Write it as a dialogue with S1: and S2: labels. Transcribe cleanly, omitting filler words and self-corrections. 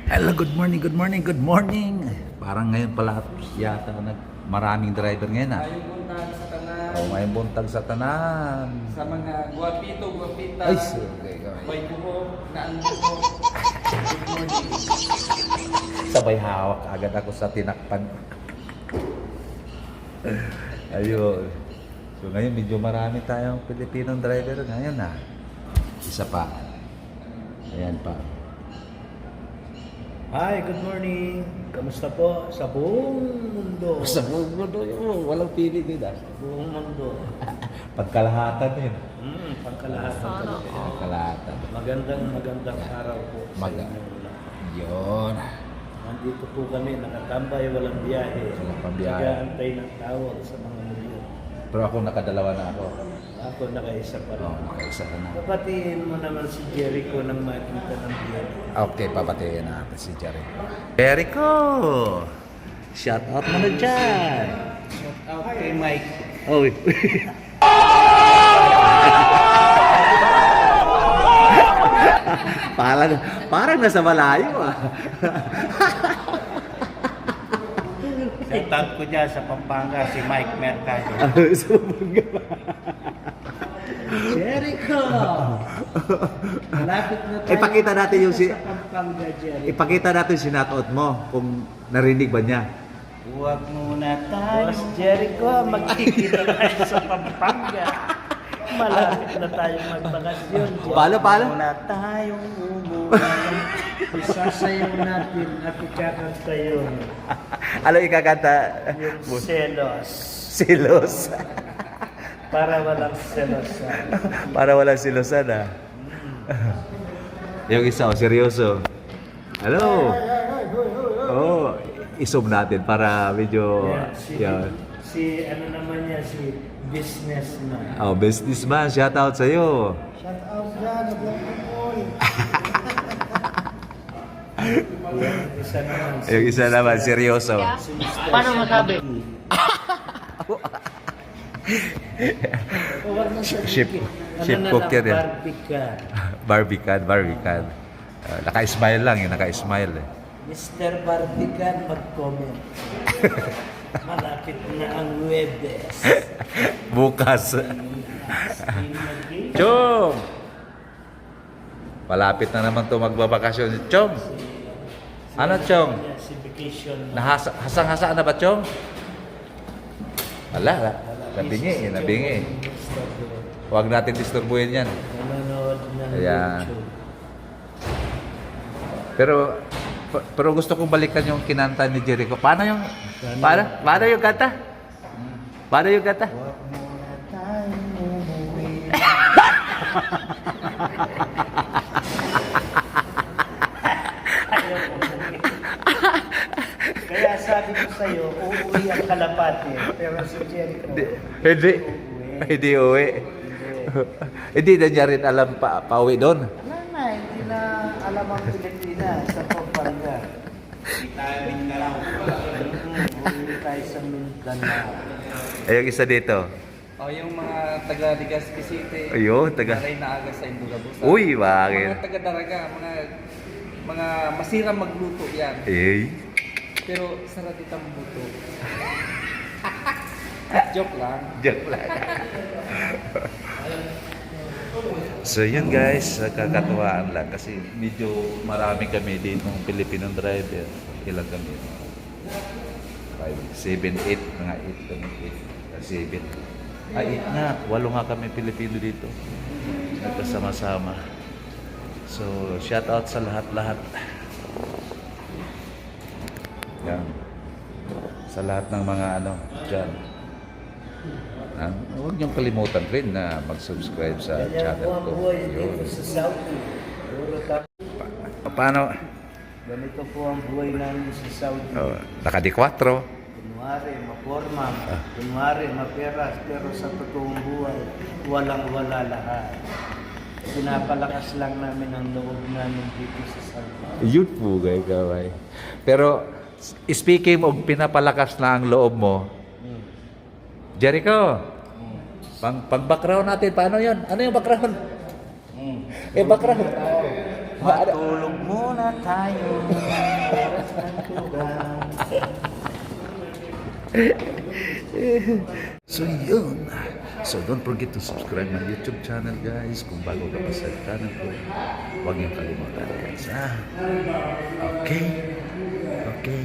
S1: Hello, good morning, good morning, good morning. Parang ngayon pala yata maraming driver ngayon ah.
S2: Ngayong buntag sa tanan.
S1: Oh, ngayong buntag sa tanan.
S2: Sa mga guwapito, guwapita.
S1: Ay, okay,
S2: May buhok, naanong ko. Good morning.
S1: sabay hawak agad ako sa tinakpan. Ayun. So ngayon medyo marami tayong Pilipinong driver ngayon ah. Isa pa. Ayan pa.
S3: Hi, good morning. Kamusta po sa buong mundo?
S1: Sa buong mundo yun, walang pili din ah.
S3: Buong mundo.
S1: Pagkalahatan yun.
S3: Pagkalahatan talaga.
S1: Pagkalahatan.
S3: Magandang araw po sa
S1: Maga-
S3: inyo lahat.
S1: Yun.
S3: Nandito po kami, nakatambay, walang biyahe.
S1: Walang pambiyahe.
S3: Nag-aantay ng tawag sa mga milyon.
S1: Pero ako nakadalawa na ako.
S3: Ako nakaisa pa
S1: Oo,
S3: rin.
S1: nakaisa ka na.
S3: Papatiin mo naman si Jericho nang makita ng biyahe.
S1: Okay, papatiin natin si Jericho. Jericho! Shout out mo na dyan!
S3: Shout out kay Mike.
S1: Oh. parang nasa malayo ah.
S3: Shout out ko dyan sa Pampanga, si Mike Mercado. Jericho! Malapit na tayo.
S1: Ipakita natin yung
S3: sa Pampanga, Jericho.
S1: Ipakita natin yung shoutout mo kung narinig ba niya.
S3: Huwag muna tayo. Boss Jericho, magkikita tayo sa Pampanga. Malapit na tayong magbakasyon.
S1: Paano?
S3: Huwag muna tayong umuwi. Isasayaw natin at ikakanta yun.
S1: Ano ikakanta?
S3: Yung selos.
S1: Silos.
S3: Para walang selosan.
S1: Para walang silosan ah. Yung isa, oh, seryoso. Hello. Oh, isom natin para medyo yan.
S3: Si ano naman niya, si businessman.
S1: Oh, businessman, shout out sa iyo.
S3: Shout out dyan, nag-vlog Yung isa naman.
S1: Yung isa naman, seryoso.
S3: Paano masabi?
S1: Ship cook yan eh.
S3: Barbican.
S1: Barbican. Naka-smile lang yun, naka-smile eh.
S3: Mr. Barbican, mag-comment. Malapit na ang Webes.
S1: Bukas. Chong! Malapit na naman ito magbabakasyon. Chong! Ano, Chong?
S3: Si vacation.
S1: Hasang-hasa na ba, Chong? Wala. Nabingi. Huwag natin disturbuhin yan.
S3: Nanonood ng
S1: Ayan.
S3: YouTube.
S1: Pero gusto kong balikan yung kinanta ni Jericho. Paano yung kanta? Paano yung kanta?
S3: Huwag muna tayong umuwi. Kaya sabi ko sa'yo, uuwi ang kalapati. Pero si Jericho,
S1: Hindi uwi. Hindi na niya rin alam pauwi doon.
S3: wala na, hindi na alam ang Pilipinas sa Pampanga. Uuwi tayo sa Mindanao.
S1: Ay, yung isa dito.
S2: O yung mga taga-Legazpi City.
S1: Ayun, taga-
S2: Maray na aga sa Indurabusa.
S1: Uy, bakit?
S2: Mga taga-Daraga, mga masirang magluto yan.
S1: Eh.
S2: Pero sarap itang buto. Joke lang.
S1: Joke lang. So yun guys, kakatuwaan lang kasi medyo marami kami dito ng Filipino driver. Ilan kami? 5, 7, 8, mga 8 kami, 8, 7. 8 nga, 8 nga kami Pilipino dito. Nagkasama-sama. So, shout out sa lahat-lahat. Yan. Sa lahat ng mga dyan. Huwag niyong kalimutan rin na mag-subscribe sa
S3: Ganyan
S1: channel
S3: po ang
S1: ko.
S3: buhay
S1: Yun.
S3: dito sa Saudi. Puro
S1: Paano?
S3: Ganito po ang buhay namin sa Saudi.
S1: Oh, naka-D4.
S3: Kunwari, maporma. Kunwari, maperas. Pero sa totoong buhay, walang-wala lahat. Pinapalakas lang namin ang loob namin dito sa Saudi.
S1: Yun po, gaway. Pero, speaking of pinapalakas na ang loob mo, Jericho, pang-background natin, paano yun? Ano yung background? Background.
S3: Matulog muna tayo.
S1: So yun. So don't forget to subscribe my YouTube channel guys. Kung bago ka pa sa channel ko, huwag niyong kalimutan guys. Okay? Okay.